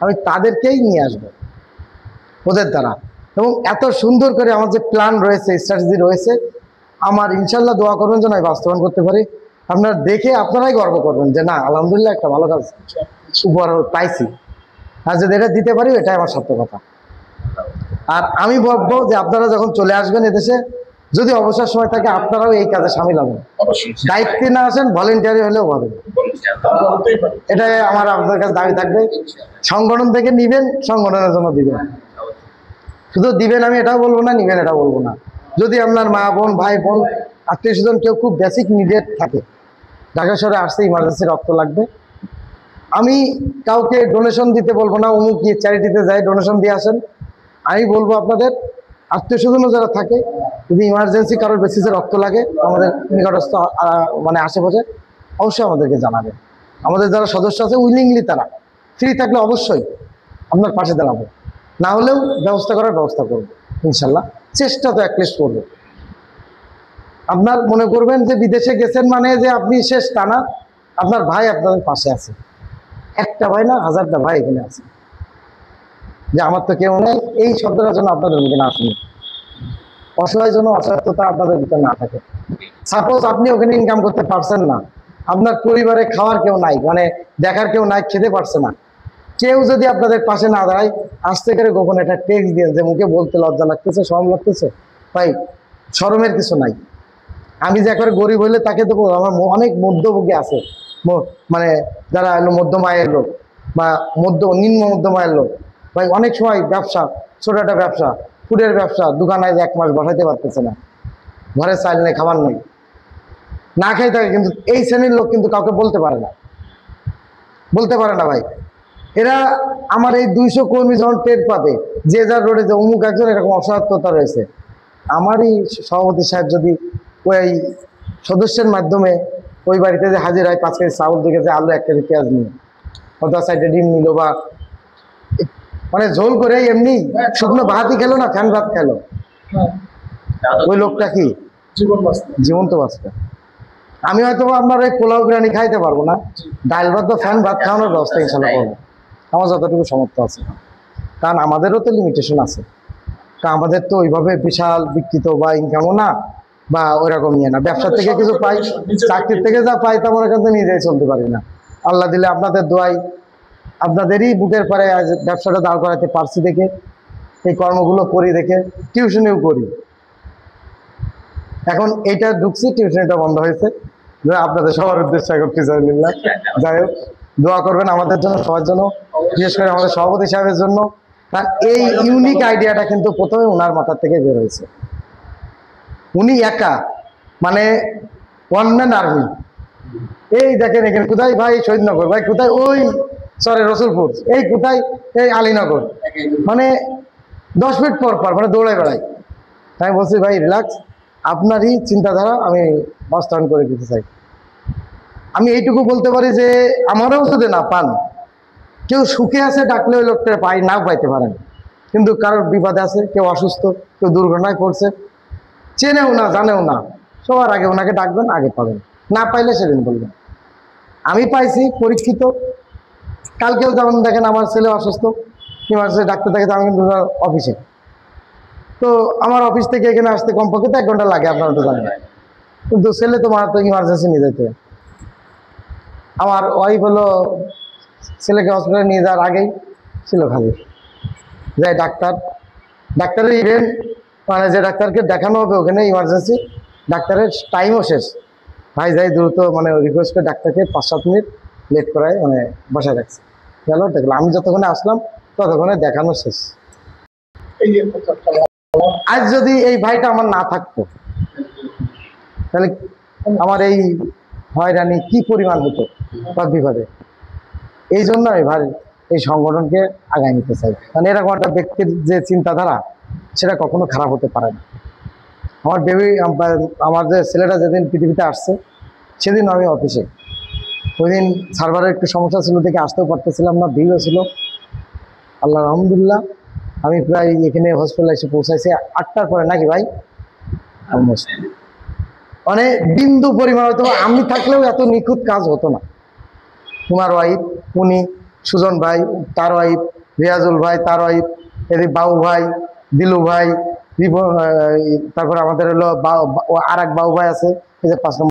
আমি তাদেরকেই নিয়ে আসবো ওদের দ্বারা। এবং এত সুন্দর করে আমার যে প্ল্যান রয়েছে, স্ট্র্যাটেজি রয়েছে, আমার ইনশাল্লাহ দোয়া করবেন যেন আমি বাস্তবায়ন করতে পারি। আপনারা দেখে আপনারাই গর্ব করবেন যে না আলহামদুলিল্লাহ একটা ভালো কাজ উপহার পাইছি, আর যদি এটা দিতে পারি এটাই আমার সত্য কথা। আর আমি বলবো যে আপনারা যখন চলে আসবেন এদেশে, যদি অবসর সময় থাকে আপনারাও এই কাজে সামিল হবেন। দায়িত্বে না আসেন, ভলেন্টিয়ারি হলেও হবেন, এটাই আমার আপনাদের কাছে দাবি থাকবে। সংগঠন থেকে নিবেন, সংগঠনের জন্য দিবেন, শুধু দিবেন আমি এটাও বলবো না, নিবেন এটাও বলবো না। যদি আপনার মা বোন ভাই বোন আত্মীয় স্বজন কেউ খুব বেসিক নিডেড থাকে, ঢাকা শহরে আসছে ইমার্জেন্সি রক্ত লাগবে, আমি কাউকে ডোনেশন দিতে বলবো না, অমুক গিয়ে চ্যারিটিতে যাই ডোনেশন দিয়ে আসেন। আমি বলবো আপনাদের আত্মীয় স্বজনও যারা থাকে, যদি ইমার্জেন্সি কারোর বেসিসে রক্ত লাগে আমাদের নিকটস্থ মানে আশেপাশে, অবশ্যই আমাদেরকে জানাবেন। আমাদের যারা সদস্য আছে উইলিংলি তারা ফ্রি থাকলে অবশ্যই আপনার পাশে দাঁড়াবো, না হলেও ব্যবস্থা করার ব্যবস্থা করবো ইনশাল্লাহ। চেষ্টা তো অ্যাটলিস্ট করবো। আপনার মনে করবেন যে বিদেশে গেছেন মানে যে আপনি শেষ, তা না। আপনার ভাই আপনাদের পাশে আছে, একটা ভাই না হাজারটা ভাই এখানে আছে, যে আমার তো কেউ নেই, এই শব্দটার জন্য আপনাদের মুখে না শুনি, অসহায় জন্য অসহায়তা আপনাদের ভিতরে না থাকে। সাপোজ আপনি ওখানে ইনকাম করতে পারছেন না, আপনার পরিবারে খাওয়ার কেউ নাই, মানে দেখার কেউ নাই, খেতে পারছে না, কেউ যদি আপনাদের পাশে না দাঁড়ায়, আসতে করে গোপন একটা টেক্সট দিয়ে, যে মুখে বলতে লজ্জা লাগতেছে, শরম লাগতেছে, ভাই শরমের কিছু নাই। আমি যে একবারে গরিব হইলে তাকে দেবো? আমার অনেক মধ্যভোগী আছে, মানে যারা এলো মধ্যম আয়ের লোক বা নিম্ন মধ্যম আয়ের লোক, ভাই অনেক সময় ব্যবসা, ছোট একটা ব্যবসা, ফুডের ব্যবসা, দোকানে 1 মাস বসাইতে পারতেছে না, ঘরে চাল নেই, খাবার নেই, না খেয়ে থাকে। কিন্তু এই শ্রেণীর লোক কিন্তু কাউকে বলতে পারে না, ভাই। এরা আমার এই 200 কর্মী যখন টের পাবে যে যার রোডে যে অমুক একজন এরকম অসহায়তা রয়েছে, আমারই সভাপতি সাহেব যদি ওই সদস্যের মাধ্যমে ওই বাড়িতে যে হাজির হয় 5 কেজি চাউল, 2 কেজি আলু, 1 কেজি পেঁয়াজ নিয়ে, অথবা সাইডে ডিম নিল, বা মানে ঝোল করে এমনি শুকনো ভাতই খেলো না, ফ্যান ভাত খেলো, ওই লোকটা কি জীবন্ত বাঁচবে। আমি হয়তো আপনার ওই পোলাও বিরিয়ানি খাইতে পারবো না, ডাল ভাত বা ফ্যান ভাত খাওয়ানোর ব্যবস্থা ইনশাল্লাহ করবো, আমার যতটুকু সামর্থ্য আছে। কারণ আমাদেরও তো লিমিটেশন আছে, তা আমাদের তো ওইভাবে বিশাল বিকৃত বা ইনকামও না, বা ওইরকম ইয়ে না। ব্যবসা থেকে কিছু পাই, চাকরির থেকে যা পাই তেমন এখান থেকে নিজেই চলতে পারি না। আল্লাহ দিলে আপনাদের দোয়াই, আপনাদেরই বুকের পরে আজ ব্যবসাটা দাঁড় করাতে পারছি দেখে, এই কর্মগুলো করি দেখে, টিউশনিও করি। এখন এইটা ঢুকছি, টিউশনিটা বন্ধ হয়েছে, আপনাদের সবার উদ্দেশ্যে এখন ফিজাইল্লাহ। যাই হোক, দোয়া করবেন আমাদের জন্য, সবার জন্য, বিশেষ করে আমাদের সভাপতি সাহেবের জন্য। কারণ এই ইউনিক আইডিয়াটা কিন্তু প্রথমে ওনার মাথার থেকে বের হয়েছে। উনি একা, মানে ওয়ান ম্যান আর্মি। এই দেখেন এখানে কোথায় ভাই শহীদনগর, ভাই কোথায় ওই সরে রসুলপুর, এই কোথায় এই আলীনগর, মানে 10 মিনিট পর পর মানে দৌড়ায় বেড়াই। আমি বলছি ভাই রিল্যাক্স, আপনারই চিন্তাধারা আমি বাস্তবায়ন করে দিতে চাই। আমি এইটুকু বলতে পারি যে আমারও যদি না পান, কেউ সুখে আছে ডাকলে ওই লোকটা নাও পাইতে পারেন, কিন্তু কারোর বিপদে আছে, কেউ অসুস্থ, কেউ দুর্ঘটনায় পড়ছে, চেনেও না জানেও না, সবার আগে ওনাকে ডাকবেন, আগে পাবেন। না পাইলে সেদিন বলবেন। আমি পাইছি পরীক্ষিত। কালকেও যেমন দেখেন আমার ছেলে অসুস্থ, ইমার্জেন্সি ডাক্তার থাকে, আমি কিন্তু অফিসে, তো আমার অফিস থেকে এখানে আসতে কমপক্ষে তো 1 ঘন্টা লাগে, আপনারা তো জানেন, কিন্তু ছেলে তো মারাত্মক ইমার্জেন্সি নিয়ে যেতে। আমার ওয়াইফ হলো ছেলেকে হসপিটালে নিয়ে যাওয়ার আগেই ছিল খালি যাই ডাক্তারের ইভেন্ট, মানে যে ডাক্তারকে দেখানো হবে ওখানে ইমার্জেন্সি, ডাক্তারের টাইমও শেষ, ভাই যাই দ্রুত, মানে রিকোয়েস্ট করে ডাক্তারকে 5-7 মিনিট লেট করায় মানে বসায় রাখছে। গেল দেখলাম, আমি যতক্ষণে আসলাম ততক্ষণে দেখানো শেষ। আজ যদি এই ভাইটা আমার না থাকতো, তাহলে আমার এই হয়রানি কি পরিমাণ হতো বা বিপদে। এই জন্য আমি ভাই এই সংগঠনকে আগায় নিতে চাই। কারণ এরকম একটা ব্যক্তির যে চিন্তাধারা, সেটা কখনো খারাপ হতে পারে না। আমার যে ছেলেটা যেদিন পৃথিবীতে আসছে, সেদিন আমি অফিসে, ওই দিন সার্ভারের একটু সমস্যা ছিল দেখে আসতেও পারতেছিলাম না, ভিড়ও ছিল। আল্লাহ আলহামদুলিল্লাহ আমি প্রায় এখানে হসপিটালে এসে পৌঁছাইছি 8টার পরে, নাকি ভাই? অলমোস্ট মানে বিন্দু পরিমাণ হয়তো আমি থাকলেও এত নিখুঁত কাজ হতো না। তোমার ওয়াইফ উনি সুজন ভাই, তার ওয়াইফ, রিয়াজুল ভাই, তার ওয়াইফ, এদিকে বাবু ভাই, দিলু ভাই, তারপর আমাদের হলো আর এক বাবু ভাই আছে, এই যে 5 নম্বর